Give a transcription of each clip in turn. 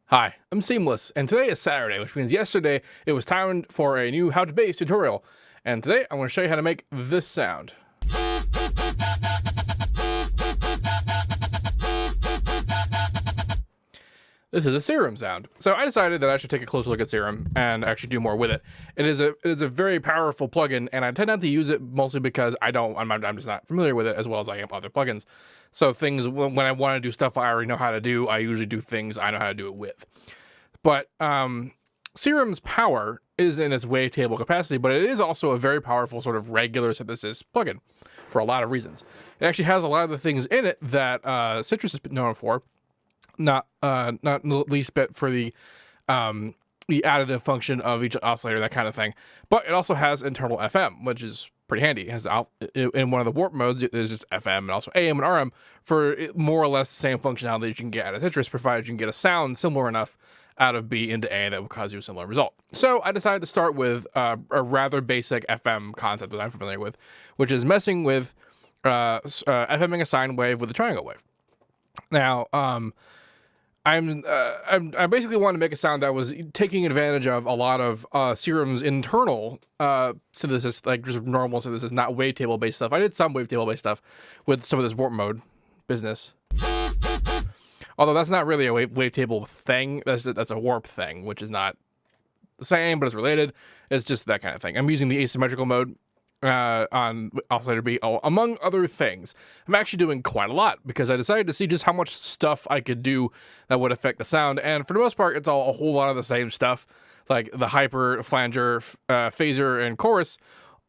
Hi, I'm Seamless, and today is Saturday, which means yesterday it was time for a new how to bass tutorial. And today I'm going to show you how to make this sound. This is a Serum sound. So I decided that I should take a closer look at Serum and actually do more with it. It is a very powerful plugin, and I tend not to use it mostly because I'm just not familiar with it as well as I am other plugins. So things, when I want to do stuff I already know how to do, I usually do things I know how to do it with. But Serum's power is in its wavetable capacity, but it is also a very powerful sort of regular synthesis plugin for a lot of reasons. It actually has a lot of the things in it that Citrus is known for, not least bit for the additive function of each oscillator, that kind of thing. But it also has internal FM, which is pretty handy. It has in one of the warp modes, there's just FM and also AM and RM for more or less the same functionality that you can get out of Citrus, provided you can get a sound similar enough out of B into A that will cause you a similar result. So I decided to start with a rather basic FM concept that I'm familiar with, which is messing with FMing a sine wave with a triangle wave. Now, I basically wanted to make a sound that was taking advantage of a lot of Serum's internal synthesis, like just normal synthesis, not wavetable based stuff. I did some wavetable based stuff with some of this warp mode business. Although that's not really a wavetable thing, that's a warp thing, which is not the same, but it's related. It's just that kind of thing. I'm using the asymmetrical mode on oscillator B, among other things. I'm actually doing quite a lot because I decided to see just how much stuff I could do that would affect the sound, and for the most part, it's all a whole lot of the same stuff. Like the hyper, flanger, phaser, and chorus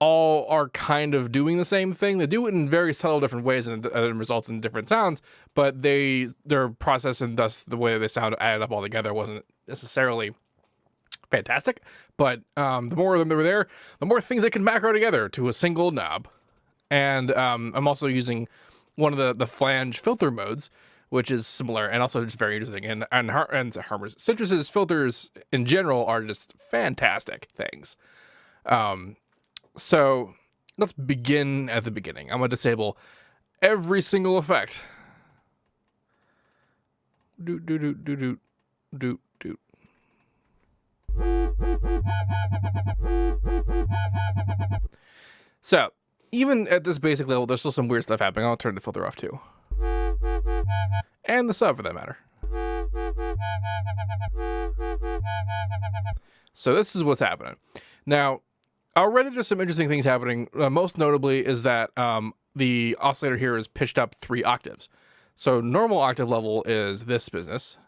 all are kind of doing the same thing. They do it in very subtle different ways, and it results in different sounds, but their process and thus the way they sound added up all together wasn't necessarily fantastic. But the more of them that were there, the more things they can macro together to a single knob. And I'm also using one of the flange filter modes, which is similar and also just very interesting. And Harmer's Citrus's filters in general are just fantastic things. So let's begin at the beginning. I'm going to disable every single effect. Do. So even at this basic level, there's still some weird stuff happening. I'll turn the filter off too. And the sub for that matter. So this is what's happening. Now, already there's some interesting things happening. Most notably is that the oscillator here is pitched up 3 octaves. So normal octave level is this business.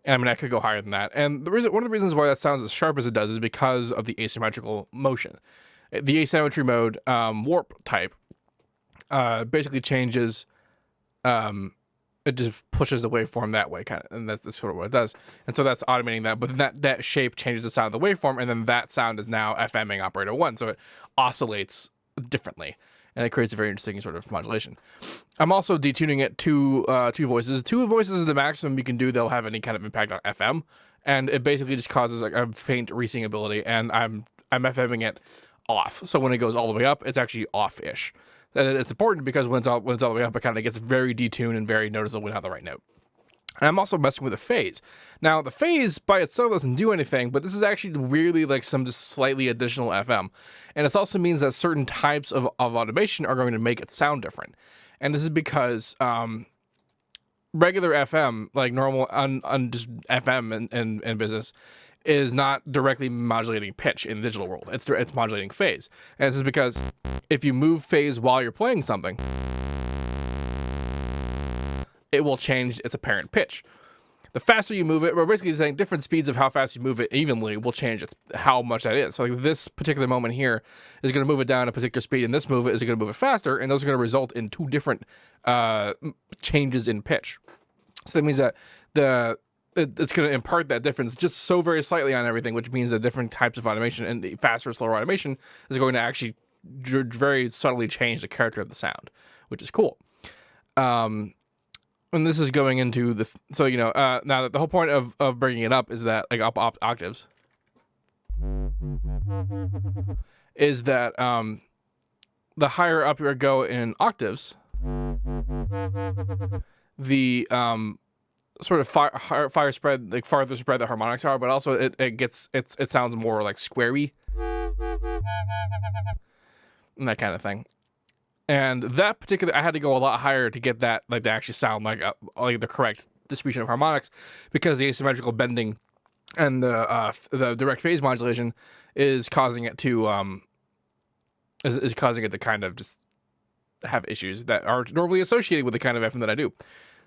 And I mean, I could go higher than that. And one of the reasons why that sounds as sharp as it does is because of the asymmetrical motion. The asymmetry mode warp type basically changes. It just pushes the waveform that way, kind of, and that's sort of what it does. And so that's automating that. But then that shape changes the sound of the waveform, and then that sound is now FMing operator 1, so it oscillates differently, and it creates a very interesting sort of modulation. I'm also detuning it to 2 voices. 2 voices is the maximum you can do. They'll have any kind of impact on FM, and it basically just causes like a faint resingability. And I'm FMing it off, so when it goes all the way up, it's actually off-ish. And it's important because when it's all the way up, it kind of gets very detuned and very noticeable without the right note. And I'm also messing with the phase. Now, the phase by itself doesn't do anything, but this is actually really like some just slightly additional FM. And it also means that certain types of automation are going to make it sound different. And this is because regular FM, like normal just FM in business, is not directly modulating pitch in the digital world. It's modulating phase. And this is because if you move phase while you're playing something, it will change its apparent pitch. The faster you move it, we're basically saying different speeds of how fast you move it evenly will change how much that is. So like this particular moment here is going to move it down a particular speed, and this move is going to move it faster, and those are going to result in 2 different changes in pitch. So that means that it's going to impart that difference just so very slightly on everything, which means that different types of automation and the faster or slower automation is going to actually very subtly change the character of the sound, which is cool. And this is going into now the whole point of bringing it up is that like up octaves is that the higher up you go in octaves, the sort of fire spread, like farther spread the harmonics are, but also it sounds more like squarey and that kind of thing. And that particular, I had to go a lot higher to get that, like, to actually sound like the correct distribution of harmonics, because the asymmetrical bending and the direct phase modulation is causing it to is causing it to kind of just have issues that are normally associated with the kind of FM that I do.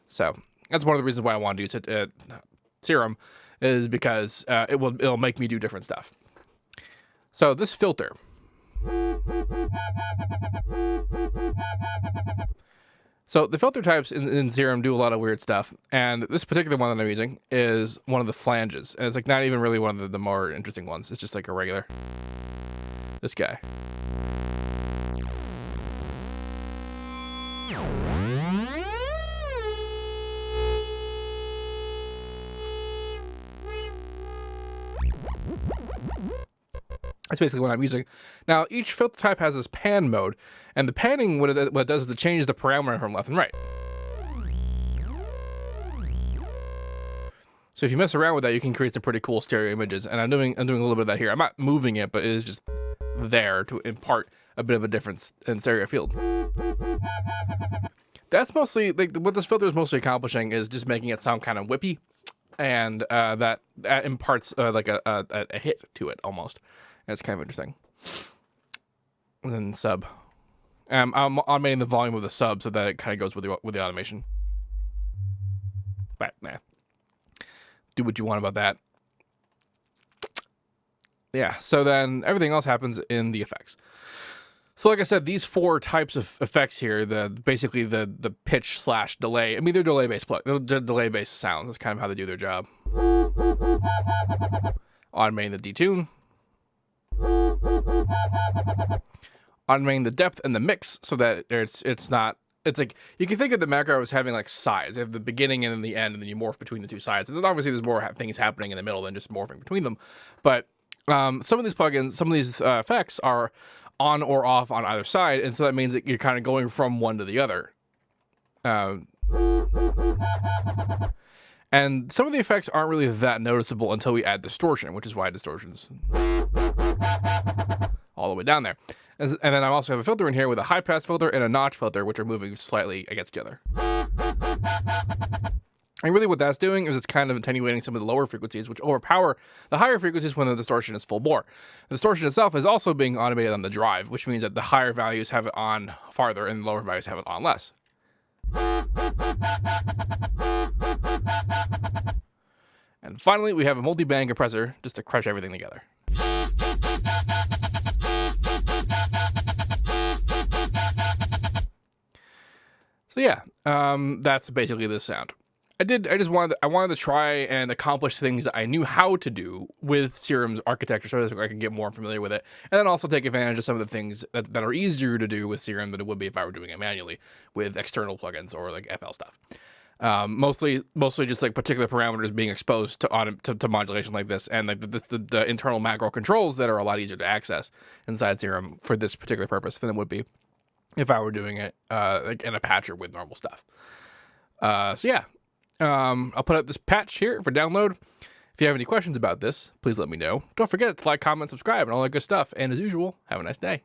So that's one of the reasons why I want to do Serum, is because it'll make me do different stuff. So this filter. So the filter types in Serum do a lot of weird stuff, and this particular one that I'm using is one of the flanges, and it's like not even really one of the more interesting ones. It's just like a regular, this guy. That's basically what I'm using. Now, each filter type has this pan mode, and the panning, what it does is it changes the parameter from left and right. So if you mess around with that, you can create some pretty cool stereo images, and I'm doing a little bit of that here. I'm not moving it, but it is just there to impart a bit of a difference in stereo field. That's mostly, like, what this filter is mostly accomplishing is just making it sound kind of whippy, and that imparts like a hit to it almost. It's kind of interesting. And then sub. I'm automating the volume of the sub so that it kind of goes with the automation. But nah, do what you want about that. Yeah. So then everything else happens in the effects. So like I said, these four types of effects here, basically the pitch / delay. I mean, they're delay-based delay-based sounds. That's kind of how they do their job. Automating the detune. Automating the depth and the mix so that it's like, you can think of the macro as having like sides. They have the beginning and then the end, and then you morph between the two sides. And then obviously there's more things happening in the middle than just morphing between them. But some of these plugins, some of these effects are on or off on either side, and so that means that you're kind of going from one to the other. And some of the effects aren't really that noticeable until we add distortion, which is why distortion's all the way down there. And then I also have a filter in here with a high pass filter and a notch filter, which are moving slightly against each other. And really what that's doing is it's kind of attenuating some of the lower frequencies, which overpower the higher frequencies when the distortion is full bore. The distortion itself is also being automated on the drive, which means that the higher values have it on farther and the lower values have it on less. And finally, we have a multiband compressor just to crush everything together. So yeah, that's basically this sound. I wanted to try and accomplish things that I knew how to do with Serum's architecture, so that I could get more familiar with it, and then also take advantage of some of the things that are easier to do with Serum than it would be if I were doing it manually with external plugins or like FL stuff. Mostly just like particular parameters being exposed to modulation like this, and like the internal macro controls that are a lot easier to access inside Serum for this particular purpose than it would be if I were doing it like in a patcher with normal stuff. So yeah. I'll put up this patch here for download. If you have any questions about this, please let me know. Don't forget to like, comment, subscribe, and all that good stuff. And as usual, have a nice day.